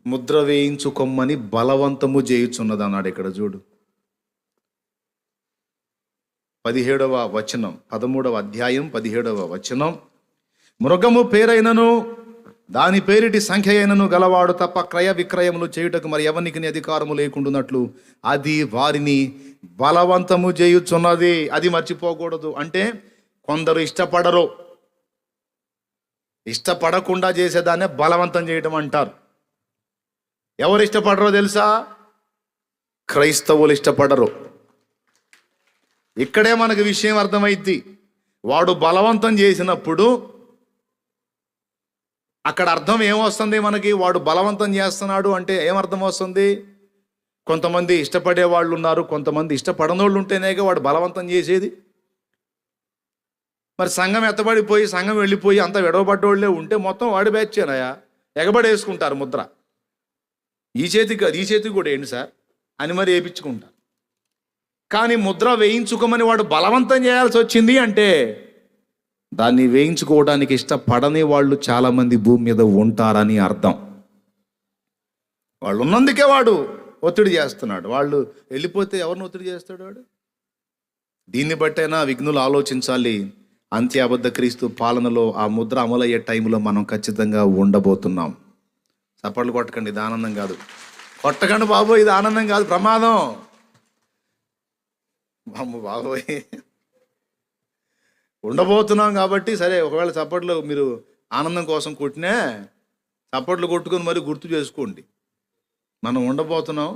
A: ముద్ర వేయించుకోమని బలవంతము చేయుచున్నది అన్నాడు. ఇక్కడ చూడు, 17వ వచనం, 13వ అధ్యాయం 17వ వచనం. మృగము పేరైనను దాని పేరిటి సంఖ్య అయినను గలవాడు తప్ప క్రయ విక్రయములు చేయుటకు మరి ఎవనికి అధికారము లేకుండానట్లు అది వారిని బలవంతము చేయుచున్నది. అది మర్చిపోకూడదు. అంటే కొందరు ఇష్టపడరు, ఇష్టపడకుండా చేసేదాన్నే బలవంతం చేయడం అంటారు. ఎవరు ఇష్టపడరో తెలుసా? క్రైస్తవులు ఇష్టపడరు. ఇక్కడే మనకు విషయం అర్థమైద్ది. వాడు బలవంతం చేసినప్పుడు అక్కడ అర్థం ఏమొస్తుంది మనకి? వాడు బలవంతం చేస్తున్నాడు అంటే ఏమర్థం వస్తుంది? కొంతమంది ఇష్టపడే వాళ్ళు ఉన్నారు, కొంతమంది ఇష్టపడనోళ్ళు ఉంటేనేగా వాడు బలవంతం చేసేది. మరి సంఘం ఎత్తబడిపోయి సంఘం వెళ్ళిపోయి అంత విడవబడ్డోళ్ళే ఉంటే మొత్తం వాడి బ్యాచ్చేనాయా, ఎగబడేసుకుంటారు ముద్ర. ఈ చేతికి కూడా ఏంటి సార్ అని మరి వేయించుకుంటారు. కానీ ముద్ర వేయించుకోమని వాడు బలవంతం చేయాల్సి వచ్చింది అంటే దాన్ని వేయించుకోవడానికి ఇష్టపడని వాళ్ళు చాలామంది భూమి మీద ఉంటారని అర్థం. వాళ్ళు ఉన్నందుకే వాడు ఒత్తిడి చేస్తున్నాడు. వాళ్ళు వెళ్ళిపోతే ఎవరిని ఒత్తిడి చేస్తాడు వాడు? దీన్ని బట్టైనా విఘ్నులు ఆలోచించాలి. అంత్య అబద్ధ క్రీస్తు పాలనలో ఆ ముద్ర అమలయ్యే టైంలో మనం ఖచ్చితంగా ఉండబోతున్నాం. చప్పట్లు కొట్టకండి, ఇది ఆనందం కాదు. కొట్టకండి బాబు, ఇది ఆనందం కాదు, ప్రమాదం. అమ్మ బాబోయ్, ఉండబోతున్నాం కాబట్టి సరే, ఒకవేళ చప్పట్లు మీరు ఆనందం కోసం కొట్టినా చప్పట్లు కొట్టుకొని మరి గుర్తు చేసుకోండి, మనం ఉండబోతున్నాం.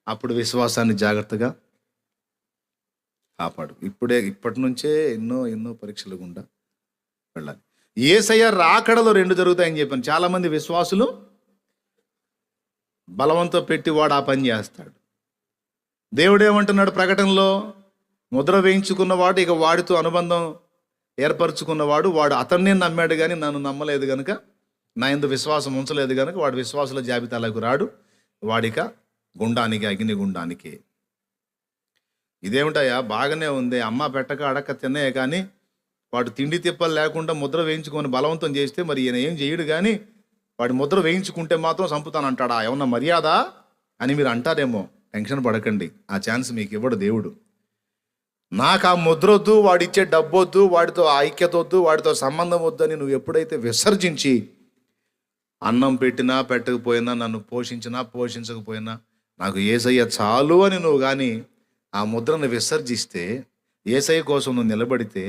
A: అప్పుడు విశ్వాసాన్ని జాగ్రత్తగా కాపాడు. ఇప్పటి నుంచే ఎన్నో పరీక్షలు గుండా వెళ్ళాలి. యేసయ్య రాకడలో 2 జరుగుతాయని చెప్పాను. చాలామంది విశ్వాసులు బలవంతం పెట్టి వాడు ఆ పని చేస్తాడు. దేవుడు ఏమంటున్నాడు ప్రకటనలో? ముద్ర వేయించుకున్నవాడు, ఇక వాడితో అనుబంధం ఏర్పరచుకున్నవాడు, వాడు అతన్నే నమ్మాడు కానీ నన్ను నమ్మలేదు కనుక, నా యందు విశ్వాసం ఉంచలేదు కనుక వాడు విశ్వాసుల జాబితాలకు రాడు, వాడిక గుండానికి, అగ్ని గుండానికి. ఇదేమిటయ్యా, బాగానే ఉంది, అమ్మ పెట్టక అడక్క తిన్నాయే కానీ వాడు తిండి తిప్పలు లేకుండా ముద్ర వేయించుకొని బలవంతం చేస్తే మరి ఈయన ఏం చేయడు, కానీ వాడి ముద్ర వేయించుకుంటే మాత్రం చంపుతానంటాడా? ఏమన్నా మర్యాద అని మీరు అంటారేమో. టెన్షన్ పడకండి, ఆ ఛాన్స్ మీకు ఇవ్వడు దేవుడు. నాకు ఆ ముద్ర వద్దు, వాడిచ్చే డబ్బు వద్దు, వాడితో ఐక్యత వద్దు, వాడితో సంబంధం వద్దు అని నువ్వు ఎప్పుడైతే విసర్జించి అన్నం పెట్టినా పెట్టకపోయినా, నన్ను పోషించినా పోషించకపోయినా నాకు యేసయ్య చాలు అని నువ్వు కానీ ఆ ముద్రను విసర్జిస్తే, యేసయ్య కోసం నువ్వు నిలబడితే,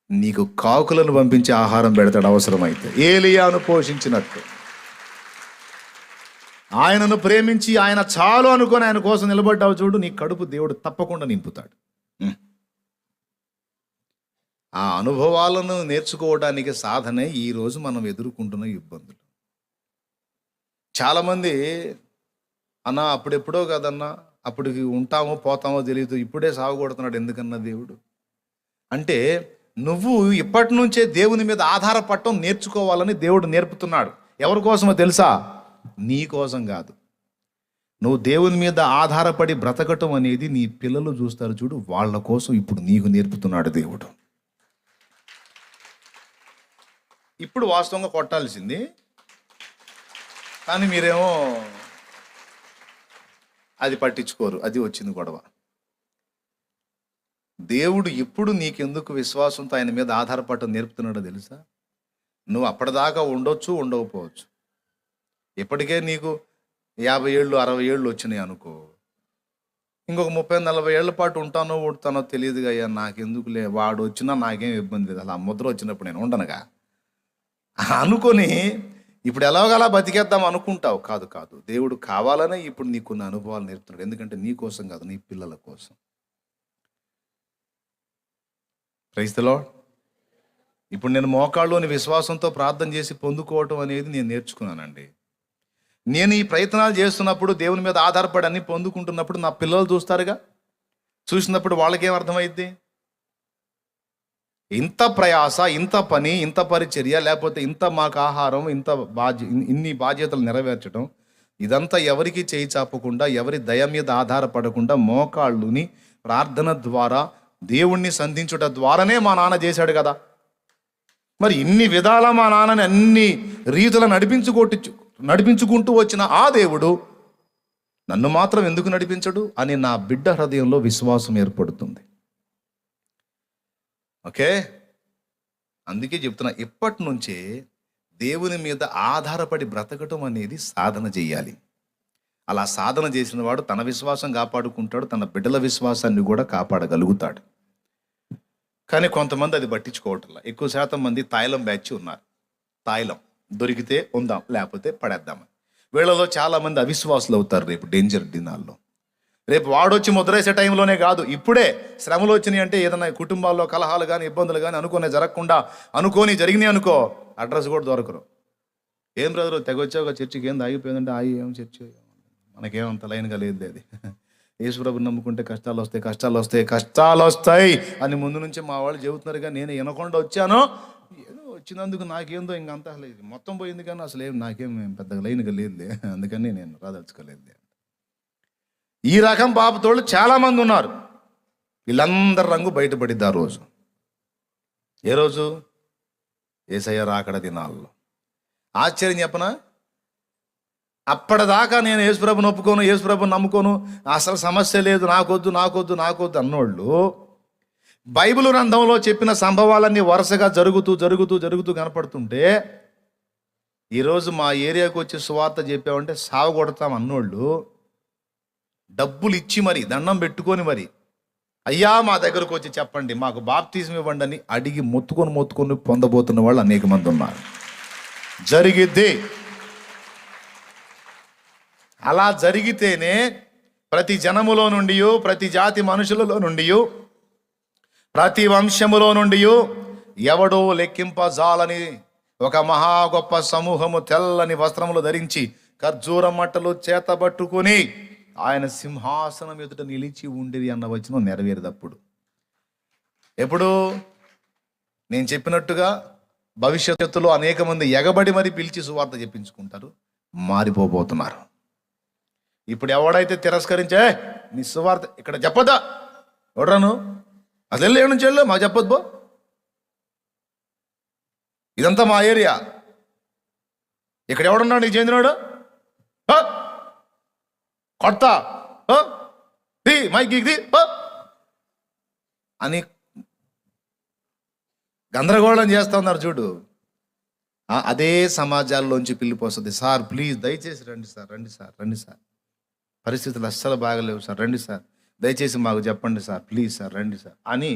A: నీకు కాకులను పంపించి ఆహారం పెడతాడు అవసరమైతే. ఏలియాను పోషించినట్టు ఆయనను ప్రేమించి ఆయన చాలు అనుకొని ఆయన కోసం నిలబడ్డావు చూడు, నీ కడుపు దేవుడు తప్పకుండా నింపుతాడు. ఆ అనుభవాలను నేర్చుకోవడానికి సాధనే ఈరోజు మనం ఎదుర్కొంటున్న ఇబ్బందులు. చాలామంది అన్నా అప్పుడెప్పుడో కదన్నా, అప్పటికి ఉంటామో పోతామో తెలియదు, ఇప్పుడే సాగుకొడుతున్నాడు ఎందుకన్నా దేవుడు అంటే, నువ్వు ఇప్పటి నుంచే దేవుని మీద ఆధారపడటం నేర్చుకోవాలని దేవుడు నేర్పుతున్నాడు. ఎవరి కోసమో తెలుసా? నీ కోసం కాదు. నువ్వు దేవుని మీద ఆధారపడి బ్రతకటం అనేది నీ పిల్లలు చూస్తారు చూడు, వాళ్ళ కోసం ఇప్పుడు నీకు నేర్పుతున్నాడు దేవుడు. ఇప్పుడు వాస్తవంగా కొట్టాల్సింది, కానీ మీరేమో అది పట్టించుకోరు. అది వచ్చింది గొడవ. దేవుడు ఇప్పుడు నీకెందుకు విశ్వాసంతో ఆయన మీద ఆధారపడటం నేర్పుతున్నాడో తెలుసా? నువ్వు అప్పటిదాకా ఉండొచ్చు, ఉండకపోవచ్చు. ఇప్పటికే నీకు 50 ఏళ్ళు 60 ఏళ్ళు వచ్చినాయి అనుకో, ఇంకొక 30-40 ఏళ్ల పాటు ఉంటానో తెలియదుగా. అయ్యా నాకెందుకులే, వాడు వచ్చినా నాకేం ఇబ్బంది లేదు, అలా ముద్ర వచ్చినప్పుడు నేను ఉండనుగా అనుకొని ఇప్పుడు ఎలాగలా బతికేద్దాం అనుకుంటావు. కాదు, దేవుడు కావాలనే ఇప్పుడు నీకు కొన్ని అనుభవాలు నేర్పుతున్నాడు. ఎందుకంటే నీ కోసం కాదు, నీ పిల్లల కోసం. Praise the lord. ఇప్పుడు నేను మోకాళ్ళలోని విశ్వాసంతో ప్రార్థన చేసి పొందుకోవటం అనేది నేను నేర్చుకున్నానండి. నేను ఈ ప్రయత్నాలు చేస్తున్నప్పుడు, దేవుని మీద ఆధారపడి అన్ని పొందుకుంటున్నప్పుడు నా పిల్లలు చూస్తారుగా, చూసినప్పుడు వాళ్ళకేం అర్థమైద్ది? ఇంత ప్రయాస, ఇంత పని, ఇంత పరిచర్య, లేకపోతే ఇంత మాకు ఆహారం, ఇన్ని బాధ్యతలు నెరవేర్చడం, ఇదంతా ఎవరికి చేయి చాపకుండా, ఎవరి దయ మీద ఆధారపడకుండా మోకాళ్ళుని ప్రార్థన ద్వారా దేవుణ్ణి సంధించుట ద్వారానే మా నాన్న చేశాడు కదా. మరి ఇన్ని విధాల మా నాన్నని అన్ని రీతుల నడిపించుకుంటూ వచ్చిన ఆ దేవుడు నన్ను మాత్రం ఎందుకు నడిపించడు అని నా బిడ్డ హృదయంలో విశ్వాసం ఏర్పడుతుంది. ఓకే, అందుకే చెప్తున్నా, ఇప్పటి నుంచే దేవుని మీద ఆధారపడి బ్రతకటం అనేది సాధన చేయాలి. అలా సాధన చేసిన వాడు తన విశ్వాసం కాపాడుకుంటాడు, తన బిడ్డల విశ్వాసాన్ని కూడా కాపాడగలుగుతాడు. కానీ కొంతమంది అది పట్టించుకోవట్లా. ఎక్కువ శాతం మంది తాయిలం బ్యాచ్ ఉన్నారు. తాయిలం దొరికితే ఉందాం, లేకపోతే పడేద్దామని. వీళ్ళలో చాలామంది అవిశ్వాసులు అవుతారు రేపు డేంజర్ దినాల్లో. రేపు వాడొచ్చి ముద్రేసే టైంలోనే కాదు, ఇప్పుడే శ్రమలు వచ్చినాయి అంటే, ఏదైనా కుటుంబాల్లో కలహాలు కానీ ఇబ్బందులు కానీ అనుకోని జరిగినాయి అనుకో, అడ్రస్ కూడా దొరకరు. ఏం బ్రదరు తెగొచ్చావు చర్చికి, ఏం ఆగిపోయిందంటే ఏం చర్చి, మనకేమంత లైన్గా లేదు. అది యేసుప్రభుని నమ్ముకుంటే కష్టాలు వస్తాయి అని ముందు నుంచి మా వాళ్ళు చెబుతున్నారుగా. నేను వినకుండా వచ్చాను, ఏదో వచ్చినందుకు నాకేందో ఇంకంతా లేదు, మొత్తం పోయింది కానీ అసలు నాకేం పెద్దగా లైన్గా లేదులే, అందుకని నేను రాదలుచుకోలేదు. ఈ రకం పాపతోళ్ళు చాలామంది ఉన్నారు. వీళ్ళందరి రంగు బయటపడిద్ది ఆ రోజు. ఏ రోజు? యేసయ్య రాకడ దినాల్లో. ఆశ్చర్యం చెప్పనా, అప్పటిదాకా నేను యేసుప్రభుని ఒప్పుకోను, యేసుప్రభుని నమ్ముకోను, అసలు సమస్య లేదు, నాకొద్దు అన్నోళ్ళు బైబిల్ గ్రంథంలో చెప్పిన సంభవాలన్నీ వరుసగా జరుగుతూ కనపడుతుంటే, ఈరోజు మా ఏరియాకి వచ్చి సువార్త చెప్పామంటే సాగు కొడతాం అన్నోళ్ళు డబ్బులు ఇచ్చి మరి దండం పెట్టుకొని మరి అయ్యా మా దగ్గరకు వచ్చి చెప్పండి, మాకు బాప్తిజం ఇవ్వండి అని అడిగి మొత్తుకొని పొందబోతున్న వాళ్ళు అనేక మంది ఉన్నారు. జరిగిద్ది. అలా జరిగితేనే ప్రతి జనములో నుండి, ప్రతి జాతి మనుషులలో నుండి, ప్రతి వంశములో నుండి ఎవడో లెక్కింపజాలని ఒక మహా గొప్ప సమూహము తెల్లని వస్త్రములు ధరించి ఖర్జూర మట్టలు చేతబట్టుకుని ఆయన సింహాసనం ఎదుట నిలిచి ఉండేది అన్న వచనం నెరవేరేటప్పుడు. ఎప్పుడు? నేను చెప్పినట్టుగా భవిష్యత్తులో అనేక మంది ఎగబడి మరి పిలిచి సువార్త చెప్పించుకుంటారు, మారిపోబోతున్నారు. ఇప్పుడు ఎవడైతే తిరస్కరించే నీ సువార్త ఇక్కడ చెప్పదా, ఎవడరాను అసలు ఏడు నుంచి వెళ్ళు మాకు చెప్పొద్దు, ఇదంతా మా ఏరియా, ఇక్కడ ఎవడున్నాడు నీకు చెందినాడు, కొడతా మైక్ అని గందరగోళం చేస్తా ఉన్నారు చూడు. అదే సమాజాల్లోంచి పిలిపోస్తుంది. సార్ ప్లీజ్ దయచేసి రండి సార్, రండి సార్, రండి సార్, పరిస్థితులు అస్సలు బాగలేవు సార్, రండి సార్, దయచేసి మాకు చెప్పండి సార్, ప్లీజ్ సార్, రండి సార్ అని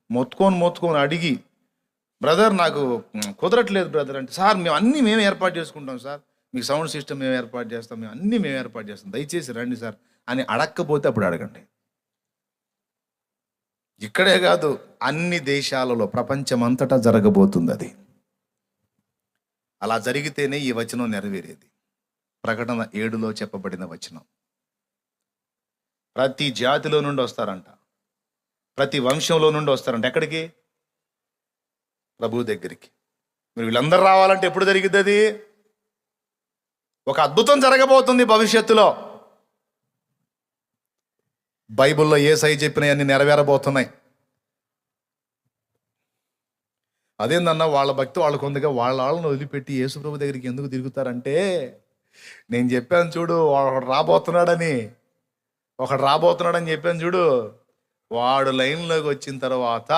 A: మొత్తుకొని అడిగి, బ్రదర్ నాకు కుదరట్లేదు బ్రదర్ అంటే, సార్ మేము ఏర్పాటు చేసుకుంటాం సార్, మీకు సౌండ్ సిస్టమ్ మేము ఏర్పాటు చేస్తాం, మేము ఏర్పాటు చేస్తాం, దయచేసి రండి సార్ అని అడక్కపోతే అప్పుడు అడగండి. ఇక్కడే కాదు, అన్ని దేశాలలో ప్రపంచమంతటా జరగబోతుంది అది. అలా జరిగితేనే ఈ వచనం నెరవేరేది. ప్రకటన 7లో చెప్పబడిన వచనం. ప్రతి జాతిలో నుండి వస్తారంట, ప్రతి వంశంలో నుండి వస్తారంట. ఎక్కడికి? ప్రభువు దగ్గరికి. మీరు వీళ్ళందరూ రావాలంటే ఎప్పుడు జరిగిద్ది అది? ఒక అద్భుతం జరగబోతుంది భవిష్యత్తులో. బైబిల్లో యేసయ్య చెప్పినవన్నీ నెరవేరబోతున్నాయి. అదేందన్నా వాళ్ళ భక్తి వాళ్ళకు ఉందిగా, వాళ్ళని వదిలిపెట్టి యేసు ప్రభు దగ్గరికి ఎందుకు తిరుగుతారంటే, నేను చెప్పాను చూడు ఒకడు రాబోతున్నాడని చెప్పాను చూడు. వాడు లైన్లోకి వచ్చిన తర్వాత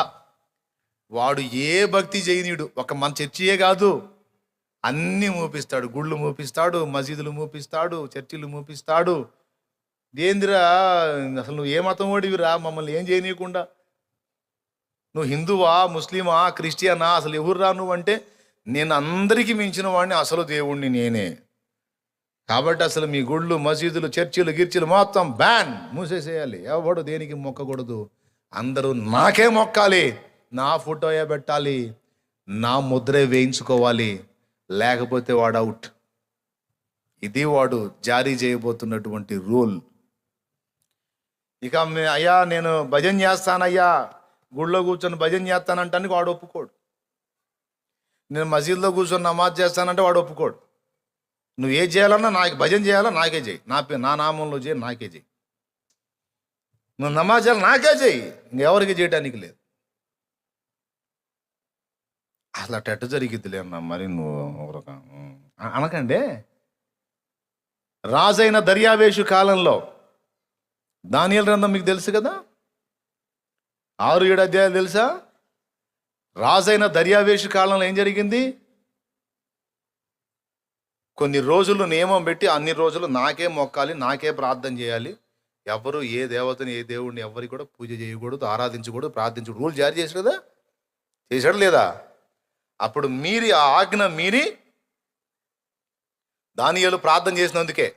A: వాడు ఏ భక్తి చేయనీయుడు, ఒక మన చర్చియే కాదు అన్నీ మూపిస్తాడు. గుళ్ళు మూపిస్తాడు, మసీదులు మూపిస్తాడు, చర్చిలు మూపిస్తాడు. ఏందిరా అసలు నువ్వు ఏ మతం ఓడివిరా, మమ్మల్ని ఏం చేయనీయకుండా? నువ్వు హిందువా, ముస్లిమా, క్రిస్టియనా, అసలు ఎవర్రా నువ్వు అంటే, నేను అందరికీ మించిన వాడిని, అసలు దేవుణ్ణి నేనే. కాబట్టి అసలు మీ గుళ్ళు, మసీదులు, చర్చిలు, గిర్చిలు మొత్తం బ్యాన్, మూసేసేయాలి. ఎవడు దేనికి మొక్కకూడదు, అందరూ నాకే మొక్కాలి, నా ఫోటోయే పెట్టాలి, నా ముద్రే వేయించుకోవాలి, లేకపోతే వాడు అవుట్. ఇది వాడు జారీ చేయబోతున్నటువంటి రూల్. ఇక అయ్యా నేను భజన చేస్తానయ్యా, గుళ్ళో కూర్చొని భజన చేస్తానంటానికి వాడు ఒప్పుకోడు. నేను మసీదులో కూర్చొని నమాజ్ చేస్తానంటే వాడు ఒప్పుకోడు. నువ్వు ఏం చేయాలన్నా నాకు భజన చేయాలా నాకే చేయి, నా నామంలో చేయి, నాకే చేయి. నువ్వు నమాజ్ చేయాలి నాకే చేయి, ఇంకెవరికి చేయడానికి లేదు. అసలు అట్ట జరిగిద్దిలే అన్న. మరి నువ్వు అనకండే. రాజైన దర్యావేషు కాలంలో, దానియేలు గ్రంథం మీకు తెలుసు కదా, 6-7 అధ్యాయాలు తెలుసా? రాజైన దర్యావేషు కాలంలో ఏం జరిగింది? కొన్ని రోజులు నియమం పెట్టి, అన్ని రోజులు నాకే మొక్కాలి, నాకే ప్రార్థన చేయాలి, ఎవరు ఏ దేవతని ఏ దేవుడిని ఎవరికి కూడా పూజ చేయకూడదు, ఆరాధించకూడదు, ప్రార్థించకూడదు, రూల్ జారీ చేశాడు కదా, చేశాడు లేదా? అప్పుడు మీరి ఆ ఆజ్ఞ మీరి దానియేలు ప్రార్థన చేసినందుకే,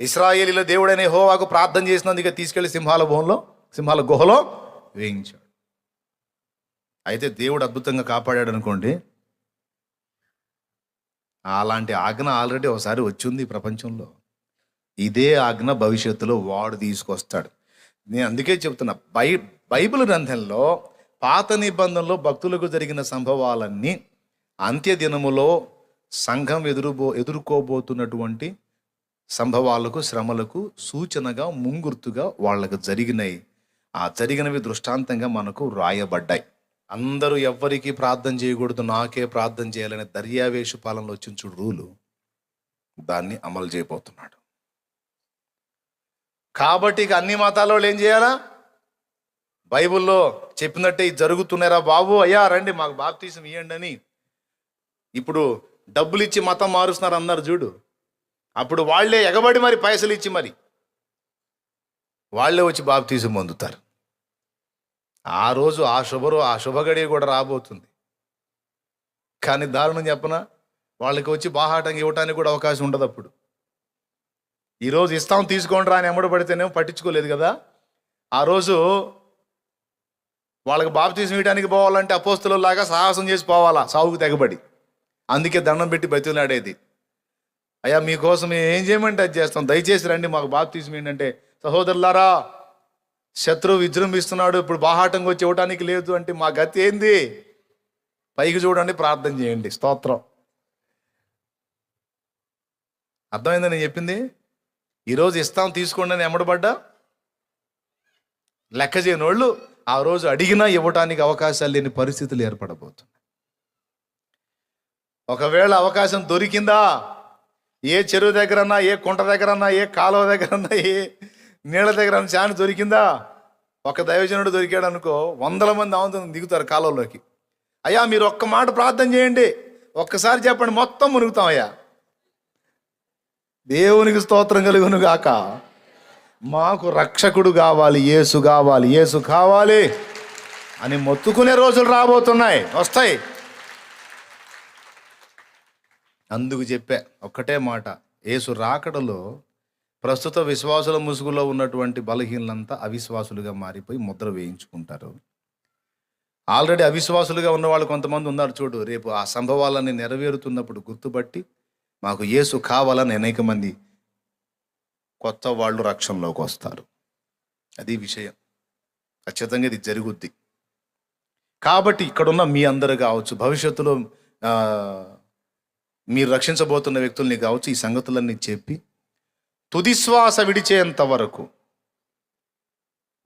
A: ఇశ్రాయేలీల దేవుడైన యెహోవాకు ప్రార్థన చేసినందుకే తీసుకెళ్లి సింహాల గుహలో వేయించాడు. అయితే దేవుడు అద్భుతంగా కాపాడాడు అనుకోండి. అలాంటి ఆజ్ఞ ఆల్రెడీ ఒకసారి వచ్చింది ప్రపంచంలో. ఇదే ఆజ్ఞ భవిష్యత్తులో వాడు తీసుకొస్తాడు. నేను అందుకే చెప్తున్నా, బైబిల్ గ్రంథంలో పాత నిబంధనలో భక్తులకు జరిగిన సంభవాలన్నీ అంత్యదినములో సంఘం ఎదుర్కోబోతున్నటువంటి సంభవాలకు, శ్రమలకు సూచనగా, ముంగుర్తుగా వాళ్ళకు జరిగినాయి. ఆ జరిగినవి దృష్టాంతంగా మనకు రాయబడ్డాయి. అందరూ ఎవ్వరికి ప్రార్థన చేయకూడదు, నాకే ప్రార్థన చేయాలనే దర్యావేషు పాలనలో వచ్చిన చూడు రూలు, దాన్ని అమలు చేయబోతున్నాడు. కాబట్టి ఇక అన్ని మతాల వాళ్ళు ఏం చేయాలా? బైబిల్లో చెప్పినట్టే ఇది జరుగుతున్నారా బాబు, అయ్యా రండి మాకు బాప్తీసం ఇవ్వండి అని ఇప్పుడు డబ్బులు ఇచ్చి మతం మారుస్తున్నారు అన్నారు చూడు. అప్పుడు వాళ్ళే ఎగబడి మరి పైసలు ఇచ్చి మరి వాళ్ళే వచ్చి బాప్తీసం పొందుతారు. ఆ రోజు ఆ శుభగడియ కూడా రాబోతుంది. కానీ దారుణం చెప్పనా, వాళ్ళకి వచ్చి బాహాటంగా ఇవ్వటానికి కూడా అవకాశం ఉండదు. అప్పుడు ఈరోజు ఇస్తాం తీసుకోండి రా అని ఎమ్మడబడితేనేమో పట్టించుకోలేదు కదా. ఆ రోజు వాళ్ళకి బాప్తీసం ఇవ్వడానికి పోవాలంటే అపోస్తలులాగా సాహసం చేసి పోవాలా, సావుకు తెగబడి. అందుకే దండం పెట్టి బతిలాడేది, అయ్యా మీకోసం ఏం చేయమంటే అది చేస్తాం, దయచేసి రండి మాకు బాప్తీసం ఏంటంటే, సహోదరులారా శత్రువు విజృంభిస్తున్నాడు, ఇప్పుడు బాహాటంగా వచ్చి ఇవ్వటానికి లేదు అంటే మా గతి ఏంది? పైకి చూడండి, ప్రార్థన చేయండి, స్తోత్రం. అర్థమైందని నేను చెప్పింది? ఈరోజు ఇస్తాం తీసుకోండి అని ఎమ్మడబడ్డా లెక్క చేయని వాళ్ళు ఆ రోజు అడిగినా ఇవ్వటానికి అవకాశాలు లేని పరిస్థితులు ఏర్పడబోతున్నాయి. ఒకవేళ అవకాశం దొరికిందా, ఏ చెరువు దగ్గరన్నా, ఏ కుంట దగ్గరన్నా, ఏ కాలువ దగ్గరన్నా, ఏ నీళ్ళ దగ్గర ఛాన్స్ దొరికిందా, ఒక దైవజనుడు దొరికాడు అనుకో, 100 మంది ఆవుతున్న దిగుతారు కాలువలోకి. అయ్యా మీరు ఒక్క మాట ప్రార్థన చేయండి, ఒక్కసారి చెప్పండి, మొత్తం మునుగుతాం. అయ్యా దేవునికి స్తోత్రం కలుగును గాక. మాకు రక్షకుడు కావాలి, యేసు కావాలి, యేసు కావాలి అని మొత్తుకునే రోజులు రాబోతున్నాయి, వస్తాయి. అందుకు చెప్పా ఒక్కటే మాట, యేసు రాకడలో ప్రస్తుత విశ్వాసుల ముసుగులో ఉన్నటువంటి బలహీనలంతా అవిశ్వాసులుగా మారిపోయి ముద్ర వేయించుకుంటారు. ఆల్రెడీ అవిశ్వాసులుగా ఉన్న వాళ్ళు కొంతమంది ఉన్నారు చూడు. రేపు ఆ సంభవాలన్నీ నెరవేరుతున్నప్పుడు గుర్తుపట్టి మాకు యేసు కావాలని అనేక మంది కొత్త వాళ్ళు రక్షణలోకి వస్తారు. అది విషయం, ఖచ్చితంగా ఇది జరుగుద్ది. కాబట్టి ఇక్కడున్న మీ అందరూ కావచ్చు, భవిష్యత్తులో మీరు రక్షించబోతున్న వ్యక్తుల్ని కావచ్చు, ఈ సంగతులన్నీ చెప్పి తుదిశ్వాస విడిచేంత వరకు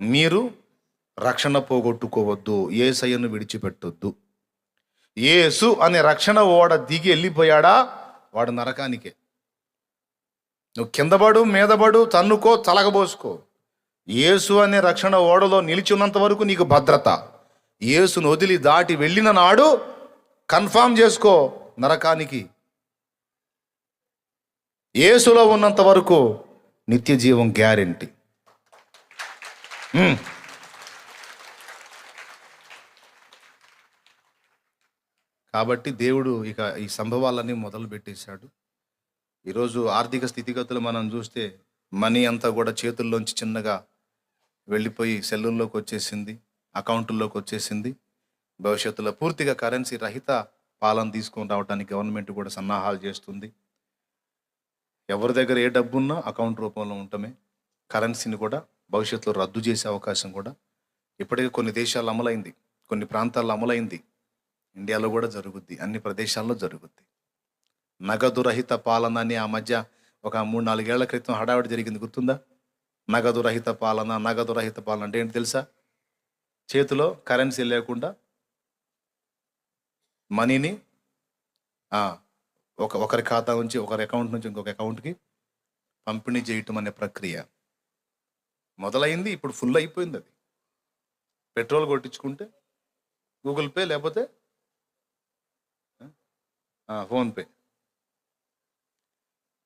A: మీరు రక్షణ పోగొట్టుకోవద్దు, యేసయ్యను విడిచిపెట్టొద్దు. యేసు అనే రక్షణ ఓడ దిగి వెళ్ళిపోయాడా వాడు నరకానికే. నువ్వు కిందపడు, మీదపడు, తన్నుకో, తలగబోసుకో, యేసు అనే రక్షణ ఓడలో నిలిచి ఉన్నంత వరకు నీకు భద్రత. యేసును వదిలి దాటి వెళ్ళిన నాడు కన్ఫామ్ చేసుకో నరకానికి. యేసులో ఉన్నంత వరకు నిత్య జీవం గ్యారెంటీ. కాబట్టి దేవుడు ఇక ఈ సంభవాలన్నీ మొదలు పెట్టేశాడు. ఈరోజు ఆర్థిక స్థితిగతులు మనం చూస్తే మనీ అంతా కూడా చేతుల్లోంచి చిన్నగా వెళ్ళిపోయి సెల్లుల్లోకి వచ్చేసింది, అకౌంట్ల్లోకి వచ్చేసింది. భవిష్యత్తులో పూర్తిగా కరెన్సీ రహిత పాలన తీసుకొని రావడానికి గవర్నమెంట్ కూడా సన్నాహాలు చేస్తుంది. ఎవరి దగ్గర ఏ డబ్బున్నా అకౌంట్ రూపంలో ఉండటమే. కరెన్సీని కూడా భవిష్యత్తులో రద్దు చేసే అవకాశం కూడా ఇప్పటికే కొన్ని దేశాల్లో అమలైంది, కొన్ని ప్రాంతాల్లో అమలైంది. ఇండియాలో కూడా జరుగుద్ది, అన్ని ప్రదేశాల్లో జరుగుద్ది. నగదు రహిత పాలన అని ఆ మధ్య ఒక 3-4 ఏళ్ల క్రితం హడావిడి జరిగింది, గుర్తుందా? నగదు రహిత పాలన, నగదు రహిత పాలన అంటే ఏంటి తెలుసా? చేతిలో కరెన్సీ లేకుండా మనీని ఒకరి ఖాతా నుంచి, ఒకరి అకౌంట్ నుంచి ఇంకొక అకౌంట్కి పంపిణీ చేయటం అనే ప్రక్రియ మొదలైంది. ఇప్పుడు ఫుల్ అయిపోయింది. అది పెట్రోల్ కొట్టించుకుంటే గూగుల్ పే, లేకపోతే ఫోన్పే.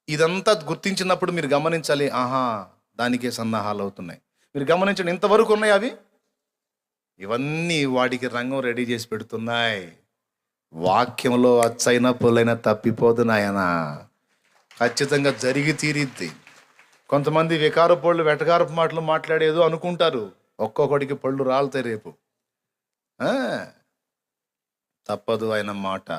A: ఇదంతా గుర్తించినప్పుడు మీరు గమనించాలి, దానికే సన్నాహాలు అవుతున్నాయి. మీరు గమనించండి, ఇంతవరకు ఉన్నాయి అవి, ఇవన్నీ వాడికి రంగం రెడీ చేసి పెడుతున్నాయి. వాక్యంలో అచ్చైనా పొలైనా తప్పిపోదు నాయనా, ఖచ్చితంగా జరిగి తీరిద్ది. కొంతమంది వికార పళ్ళు, వెటకారపు మాటలు మాట్లాడేదో అనుకుంటారు, ఒక్కొక్కడికి పళ్ళు రాలుతాయి రేపు. తప్పదు ఆయన మాట.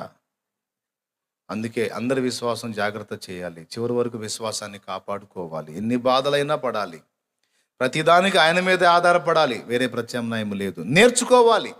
A: అందుకే అందరి విశ్వాసం జాగ్రత్త చేయాలి, చివరి వరకు విశ్వాసాన్ని కాపాడుకోవాలి. ఎన్ని బాధలైనా పడాలి, ప్రతిదానికి ఆయన మీదే ఆధారపడాలి, వేరే ప్రత్యామ్నాయం లేదు. నేర్చుకోవాలి.